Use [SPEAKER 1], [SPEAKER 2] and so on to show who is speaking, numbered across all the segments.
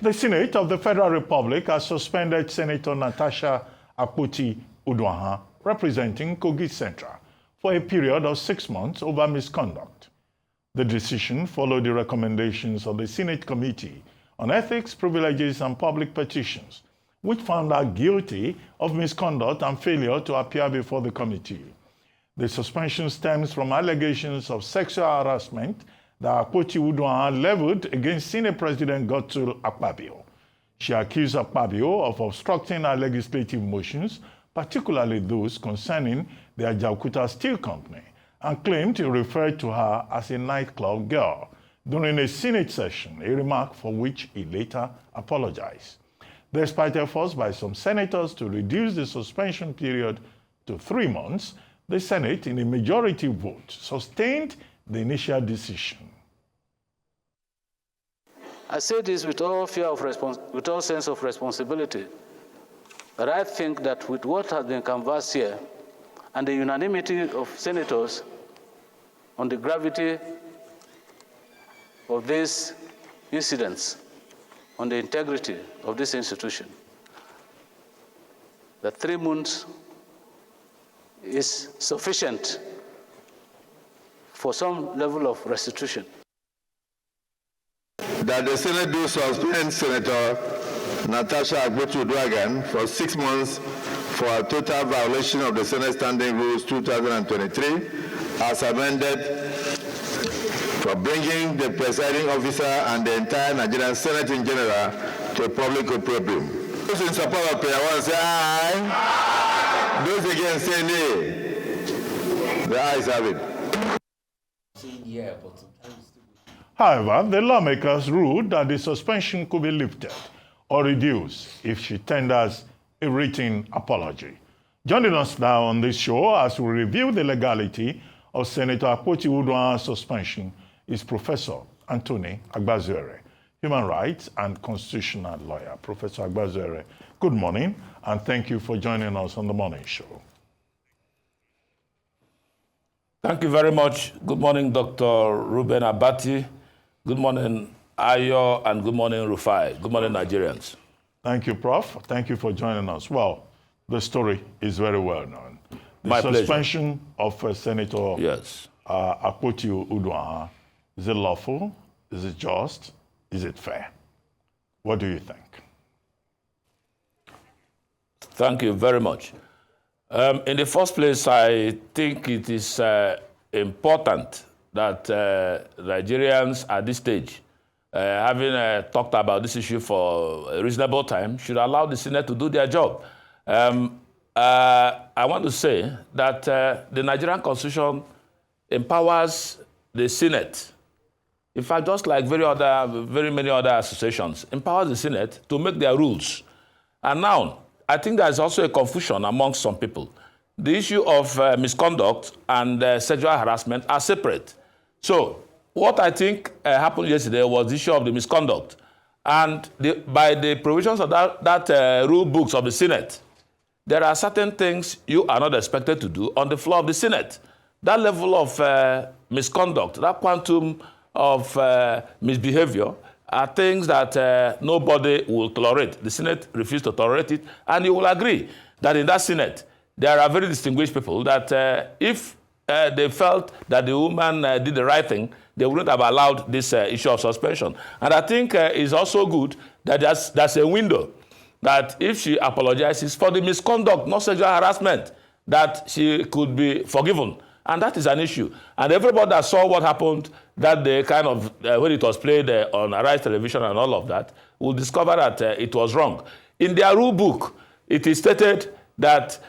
[SPEAKER 1] The Senate of the Federal Republic has suspended Senator Natasha Akpoti-Uduaghan, representing Kogi Central, for a period of 6 months over misconduct. The decision followed the recommendations of the Senate Committee on Ethics, Privileges, and Public Petitions, which found her guilty of misconduct and failure to appear before the committee. The suspension stems from allegations of sexual harassment that Akpoti-Uduaghan leveled against Senate President Godswill Akpabio. She accused Akpabio of obstructing her legislative motions, particularly those concerning the Ajaokuta Steel Company, and claimed he referred to her as a nightclub girl during a Senate session, a remark for which he later apologized. Despite efforts by some senators to reduce the suspension period to 3 months, the Senate, in a majority vote, sustained the initial decision.
[SPEAKER 2] I say this with all with all sense of responsibility, but I think that with what has been canvassed here and the unanimity of senators on the gravity of these incidents, on the integrity of this institution, that 3 months is sufficient for some level of restitution.
[SPEAKER 3] That the Senate do suspend Senator Natasha Akpoti-Uduaghan for 6 months for a total violation of the Senate Standing Rules 2023 as amended, for bringing the presiding officer and the entire Nigerian Senate in general to a public opprobrium. Those in support of prayer one say aye. Those against say nay. The ayes have it.
[SPEAKER 1] However, the lawmakers ruled that the suspension could be lifted or reduced if she tenders a written apology. Joining us now on this show as we review the legality of Senator Akpoti-Uduaghan's suspension is Professor Anthony Agbazuere, human rights and constitutional lawyer. Professor Agbazuere, good morning, and thank you for joining us on the morning show.
[SPEAKER 4] Thank you very much. Good morning, Dr. Ruben Abati. Good morning, Ayo, and good morning, Rufai. Good morning, Nigerians.
[SPEAKER 1] Thank you, Prof. Thank you for joining us. Well, the story is very well known.
[SPEAKER 4] My
[SPEAKER 1] The
[SPEAKER 4] pleasure.
[SPEAKER 1] suspension of Senator Akpoti-Uduaghan, is it lawful? Is it just? Is it fair? What do you think?
[SPEAKER 4] Thank you very much. In the first place, I think it is important that Nigerians at this stage, having talked about this issue for a reasonable time, should allow the Senate to do their job. I want to say that the Nigerian Constitution empowers the Senate, in fact, just like very many other associations, empowers the Senate to make their rules. And now, I think there's also a confusion amongst some people. The issue of misconduct and sexual harassment are separate. So, what I think happened yesterday was the issue of the misconduct. And by the provisions of that rule books of the Senate, there are certain things you are not expected to do on the floor of the Senate. That level of misconduct, that quantum of misbehavior, are things that nobody will tolerate. The Senate refused to tolerate it, and you will agree that in that Senate, there are very distinguished people that if they felt that the woman did the right thing, they wouldn't have allowed this issue of suspension. And I think it's also good that there's a window that if she apologizes for the misconduct, not sexual harassment, that she could be forgiven. And that is an issue. And everybody that saw what happened that day, kind of when it was played on Arise Television and all of that, will discover that it was wrong. In their rule book, it is stated that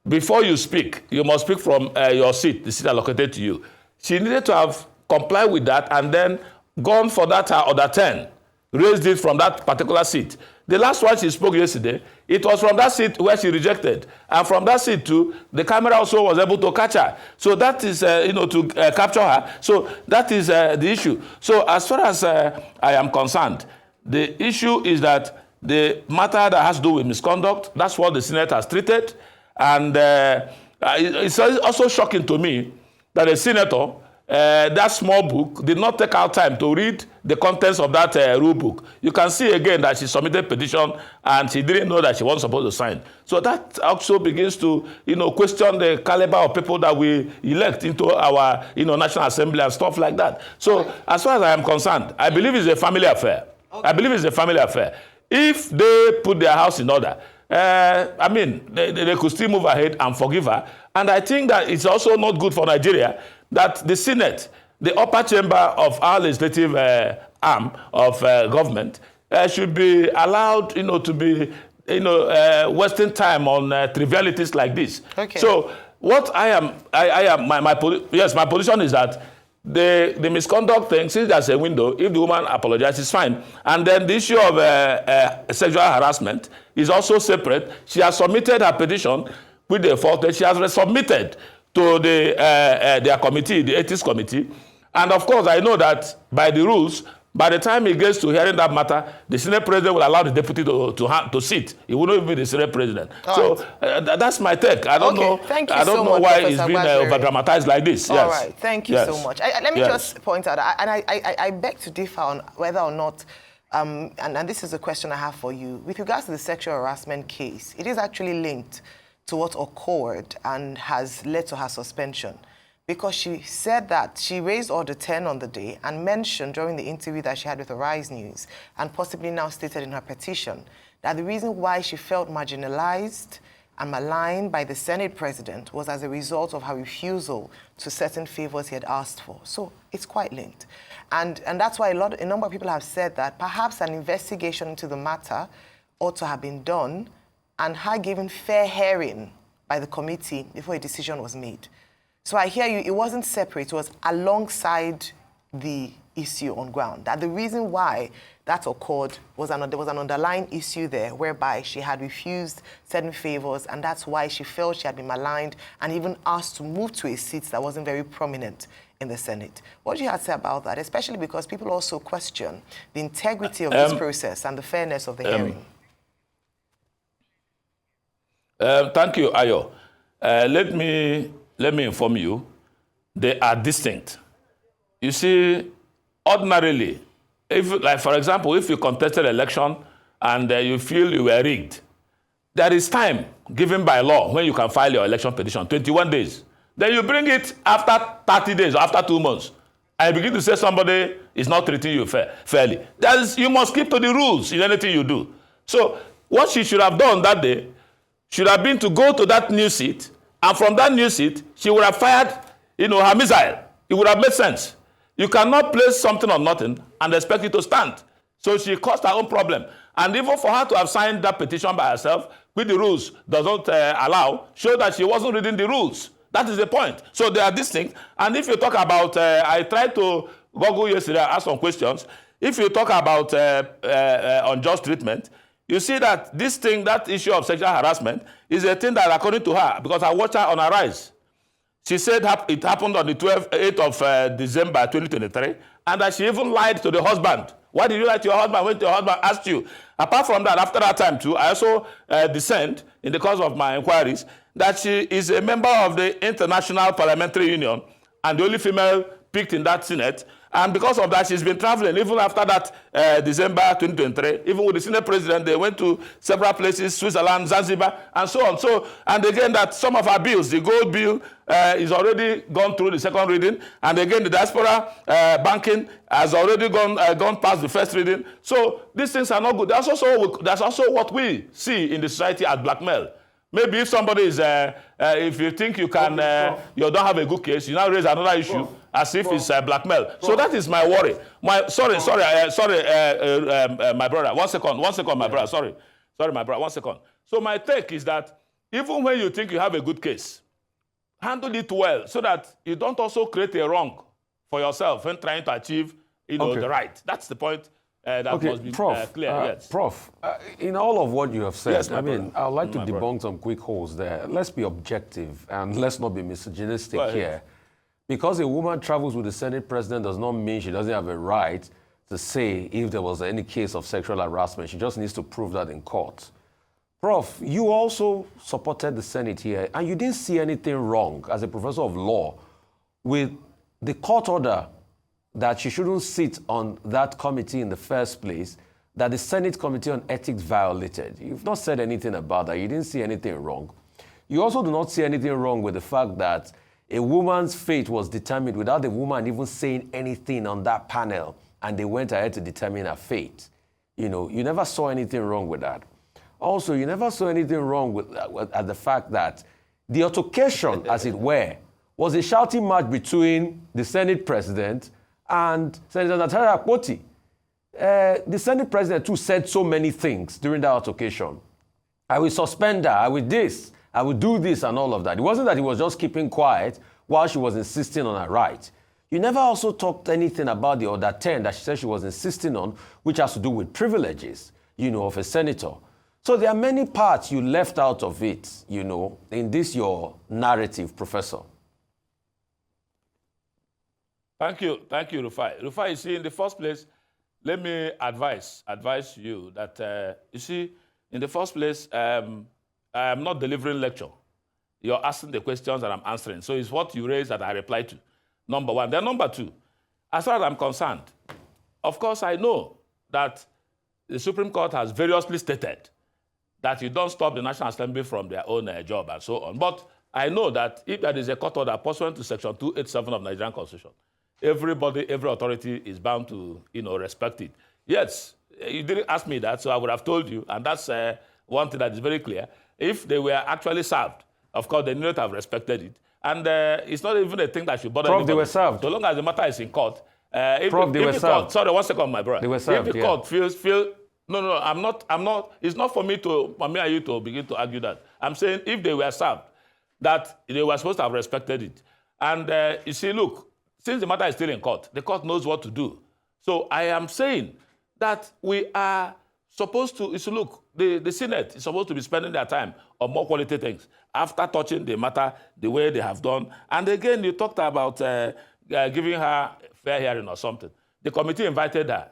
[SPEAKER 4] before you speak, you must speak from your seat, the seat allocated to you. She needed to have complied with that and then gone for that other 10, raised it from that particular seat. The last one she spoke yesterday, it was from that seat where she rejected. And from that seat too, the camera also was able to catch her. So that is, to capture her. So that is the issue. So as far as I am concerned, the issue is that the matter that has to do with misconduct, that's what the Senate has treated. And it's also shocking to me that a senator that small book, did not take out time to read the contents of that rule book. You can see again that she submitted petition and she didn't know that she wasn't supposed to sign. So that also begins to, question the caliber of people that we elect into our, National Assembly and stuff like that. So as far as I am concerned, I believe it's a family affair. Okay. I believe it's a family affair. If they put their house in order, they could still move ahead and forgive her. And I think that it's also not good for Nigeria that the Senate, the upper chamber of our legislative arm of government, should be allowed, to be, wasting time on trivialities like this. Okay. So what my position is that the misconduct thing, since there's a window, if the woman apologizes, fine. And then the issue of sexual harassment is also separate. She has submitted her petition with the fault that she has resubmitted to their committee, the ethics committee. And of course, I know that by the rules, by the time he gets to hearing that matter, the Senate president will allow the deputy to sit. He will not be the Senate president. All right. that's my take. I don't know.
[SPEAKER 5] Thank you
[SPEAKER 4] I don't
[SPEAKER 5] so
[SPEAKER 4] know
[SPEAKER 5] much,
[SPEAKER 4] why
[SPEAKER 5] Professor
[SPEAKER 4] it's been over-dramatized like this.
[SPEAKER 5] All right. Thank you so much. Let me just point out, and I beg to differ on whether or not, and this is a question I have for you. With regards to the sexual harassment case, it is actually linked to what occurred and has led to her suspension. Because she said that she raised Order 10 on the day and mentioned during the interview that she had with Arise News, and possibly now stated in her petition, that the reason why she felt marginalized and maligned by the Senate president was as a result of her refusal to certain favors he had asked for. So it's quite linked. And that's why a number of people have said that perhaps an investigation into the matter ought to have been done and her given fair hearing by the committee before a decision was made. So I hear you, it wasn't separate, it was alongside the issue on ground. That the reason why that occurred was there was an underlying issue there whereby she had refused certain favors, and that's why she felt she had been maligned and even asked to move to a seat that wasn't very prominent in the Senate. What do you have to say about that, especially because people also question the integrity of this process and the fairness of the hearing?
[SPEAKER 4] Thank you, Ayo. Let me inform you, they are distinct. You see, ordinarily, for example, if you contested an election and you feel you were rigged, there is time given by law when you can file your election petition, 21 days. Then you bring it after 30 days, after 2 months, and you begin to say somebody is not treating you fairly. You must keep to the rules in anything you do. So what she should have done that day should have been to go to that new seat, and from that new seat, she would have fired, her missile. It would have made sense. You cannot place something on nothing and expect it to stand. So she caused her own problem. And even for her to have signed that petition by herself, with the rules does not allow, show that she wasn't reading the rules. That is the point. So they are distinct. And if you talk about, I tried to Google yesterday, ask some questions. If you talk about unjust treatment, you see that that issue of sexual harassment is a thing that, according to her, because I watched her on Arise, she said it happened on the 8th of December 2023, and that she even lied to the husband. Why did you lie to your husband when your husband asked you? Apart from that, after that time too, I also discerned in the course of my inquiries that she is a member of the International Parliamentary Union and the only female picked in that Senate. And because of that, she's been traveling even after that December 2023. Even with the Senate president, they went to several places, Switzerland, Zanzibar, and so on. So, and again, that some of our bills, the gold bill is already gone through the second reading. And again, the diaspora banking has already gone past the first reading. So these things are not good. That's also what we see in the society as blackmail. Maybe if somebody is, if you think you can, you don't have a good case, you now raise another issue as if it's blackmail. So that is my worry. Sorry, my brother. One second, my brother. Sorry, my brother. 1 second. So my take is that even when you think you have a good case, handle it well so that you don't also create a wrong for yourself when trying to achieve, the right. That's the point. That must be clear. Yes.
[SPEAKER 6] Prof, in all of what you have said,
[SPEAKER 4] yes,
[SPEAKER 6] I'd like to debunk some quick holes there. Let's be objective and let's not be misogynistic here. Because a woman travels with the Senate president does not mean she doesn't have a right to say if there was any case of sexual harassment. She just needs to prove that in court. Prof, you also supported the Senate here, and you didn't see anything wrong as a professor of law with the court order that she shouldn't sit on that committee in the first place, that the Senate Committee on Ethics violated. You've not said anything about that. You didn't see anything wrong. You also do not see anything wrong with the fact that a woman's fate was determined without the woman even saying anything on that panel, and they went ahead to determine her fate. You know, you never saw anything wrong with that. Also, you never saw anything wrong with the fact that the altercation, as it were, was a shouting match between the Senate President and Senator Natasha Akpoti. The Senate President too said so many things during that altercation. I will suspend her, I will this, I will do this and all of that. It wasn't that he was just keeping quiet while she was insisting on her right. You never also talked anything about the other 10 that she said she was insisting on, which has to do with privileges, you know, of a senator. So there are many parts you left out of it, you know, in this your narrative, Professor.
[SPEAKER 4] Thank you, Rufai. Rufai, you see, in the first place, let me advise you that, you see, in the first place, I am not delivering lecture. You're asking the questions and I'm answering. So it's what you raise that I reply to, number one. Then number two, as far as I'm concerned, of course, I know that the Supreme Court has variously stated that you don't stop the National Assembly from their own job and so on. But I know that if there is a court order pursuant to Section 287 of the Nigerian Constitution, everybody, every authority is bound to, you know, respect it. Yes, you didn't ask me that, so I would have told you, and that's one thing that is very clear. If they were actually served, of course, they need to have respected it. And it's not even a thing that should bother
[SPEAKER 6] Prof,
[SPEAKER 4] anybody.
[SPEAKER 6] they were served.
[SPEAKER 4] So long as the matter is in court.
[SPEAKER 6] Prof, they were served.
[SPEAKER 4] Sorry, 1 second, my brother.
[SPEAKER 6] They were served,
[SPEAKER 4] if the court feels, no, I'm not, it's not for me and you to begin to argue that. I'm saying if they were served, that they were supposed to have respected it. And you see, look, since the matter is still in court, the court knows what to do. So I am saying that we are supposed to, look, the Senate is supposed to be spending their time on more quality things after touching the matter the way they have done. And again, you talked about giving her fair hearing or something. The committee invited her.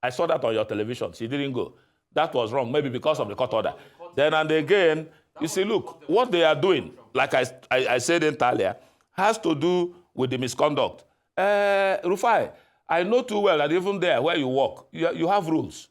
[SPEAKER 4] I saw that on your television. She didn't go. That was wrong, maybe because of the court order. Then and again, you see, look, what they are doing, like I said earlier, has to do with the misconduct. Rufai, I know too well that even there where you work, you have rules.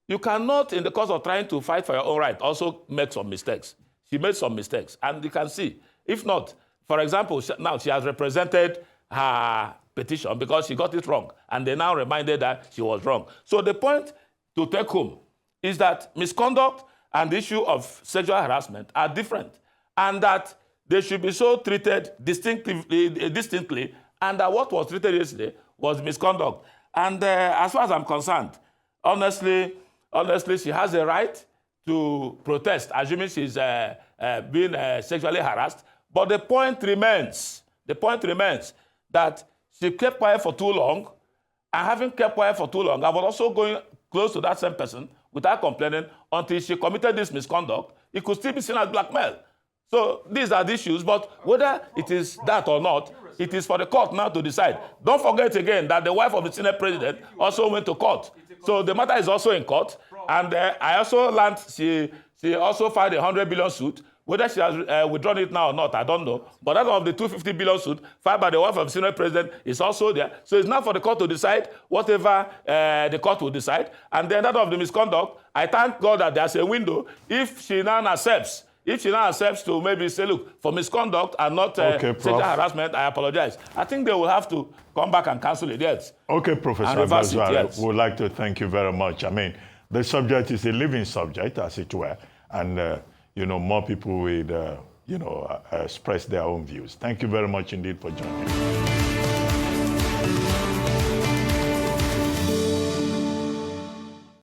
[SPEAKER 4] You cannot, in the course of trying to fight for your own right, also make some mistakes. She made some mistakes, and you can see. If not, for example, now she has represented her petition because she got it wrong, and they now reminded her she was wrong. So the point to take home is that misconduct and the issue of sexual harassment are different, and that they should be so treated distinctly, and that what was treated yesterday was misconduct. And as far as I'm concerned, honestly, she has a right to protest, assuming she's being sexually harassed. But the point remains that she kept quiet for too long, and having kept quiet for too long, I was also going close to that same person without complaining until she committed this misconduct. It could still be seen as blackmail. So these are the issues, but whether it is that or not, it is for the court now to decide. Don't forget again that the wife of the Senate President also went to court. So the matter is also in court. And I also learned she also filed a 100 billion suit. Whether she has withdrawn it now or not, I don't know. But that of the 250 billion suit filed by the wife of the Senate President is also there. So it's now for the court to decide whatever the court will decide. And then that of the misconduct, I thank God that there's a window. If she now accepts to maybe say, look, for misconduct and not sexual harassment, I apologize. I think they will have to come back and cancel it, yes.
[SPEAKER 1] Okay, Professor Agbazuere, yes. We would like to thank you very much. I mean, the subject is a living subject, as it were, and, you know, more people will, express their own views. Thank you very much indeed for joining.